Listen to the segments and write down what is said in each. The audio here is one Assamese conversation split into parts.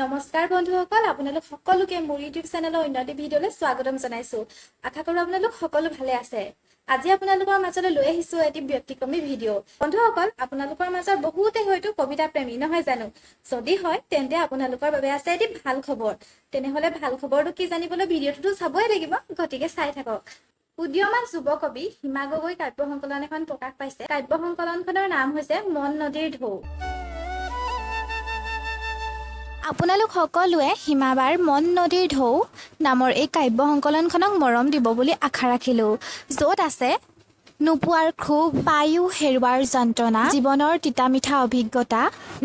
নমস্কাৰ বন্ধুসকল, আপোনালোক সকলোকে মোৰ ইউটিউব চেনেলৰ উন্নতি ভিডিঅ'লৈ স্বাগতম জনাইছো। আশা কৰোঁ আপোনালোক সকলো ভালে আছে। আজি আপোনালোকৰ মাজলৈ লৈ আহিছো এটি ব্যক্তিক্ৰমী ভিডিঅ'। বন্ধুসকল, আপোনালোকৰ মাজৰ বহুতে হয়তো কবিতা প্ৰেমী নহয় জানো? যদি হয় তেন্তে আপোনালোকৰ বাবে আছে এটি ভাল খবৰ। তেনেহলে ভাল খবৰটো কি জানিবলৈ ভিডিঅ'টো চাবই লাগিব, গতিকে চাই থাকক। উদীয়মান যুৱ কবি হিমা গগৈ কাব্য সংকলন এখন প্ৰকাশ পাইছে। কাব্য সংকলনখনৰ নাম হৈছে মন নদীৰ ঢৌ। আপোনালোক সকলোৱে হিমাবাৰ মন নদীৰ ঢৌ নামৰ এই কাব্য সংকলনখনক মৰম দিব বুলি আশা ৰাখিলো। য'ত আছে নোপোৱাৰ ক্ষোভ, পায়ো হেৰুৱাৰ যন্ত্ৰণা, জীৱনৰ তিতা মিঠা অভিজ্ঞতা,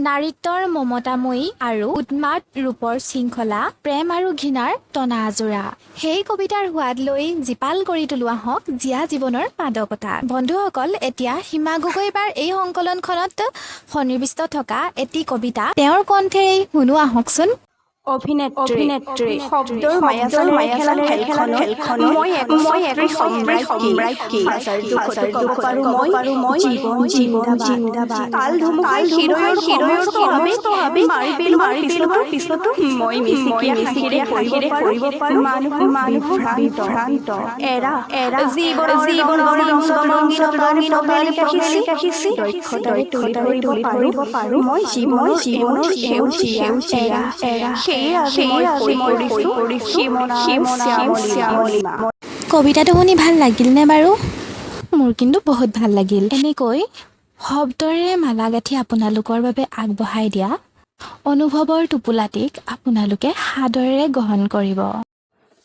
নাৰীত্বৰ মমতাময়ী আৰু উন্মাদ ৰূপৰ শৃংখলা, প্ৰেম আৰু ঘৃণাৰ টনা আজোৰা। সেই কবিতাৰ সোৱাদ লৈ জীপাল কৰি তোলোৱা হওক জীয়া জীৱনৰ মাদকতা। বন্ধুসকল, এতিয়া হিমা গগৈবাৰ এই সংকলনখনত সন্নিৱিষ্ট থকা এটি কবিতা তেওঁৰ কণ্ঠেৰে শুনো আহকচোন। অভিনেত্ৰী শব্দৰ মায়াজালেৰে খেলা খেলখন মই এক সম্ৰাজ্ঞী দুখতো পাৰো মই জীবন জিন্দাবাদ কাল ধুমুহাৰ হৃদয়ৰ সমস্তভাৱে মাৰি পেলোৱাৰ পিছতো মই মিচিকিয়া হাঁহিৰে কৰিব পাৰো মানুহ ভ্ৰান্ত এৰা জীৱনৰ ৰঙীন কাহিছি দক্ষতাৰে তুলি ধৰিব পাৰো মই জীৱনৰ সেউজীয়া এৰা। কবিতাটো শুনি ভাল লাগিলনে বাৰু? মোৰ কিন্তু বহুত ভাল লাগিল। এনেকৈ শব্দৰে মালা গাঁঠি আপোনালোকৰ বাবে আগবঢ়াই দিয়া অনুভৱৰ টোপোলাটিক আপোনালোকে সাদৰেৰে গ্ৰহণ কৰিব।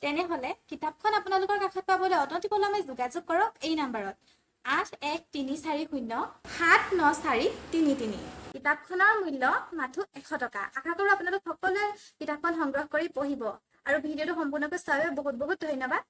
তেনেহলে কিতাপখন আপোনালোকৰ কাষত পাবলৈ অনতিপলমে যোগাযোগ কৰক এই নম্বৰত 8130079433। কিতাপখনৰ মূল্য মাথো 100 টকা। আশা কৰোঁ আপোনালোক সকলোৱে কিতাপখন সংগ্ৰহ কৰি পঢ়িব আৰু ভিডিঅ'টো সম্পূৰ্ণকৈ চোৱাৰ বাবে বহুত বহুত ধন্যবাদ।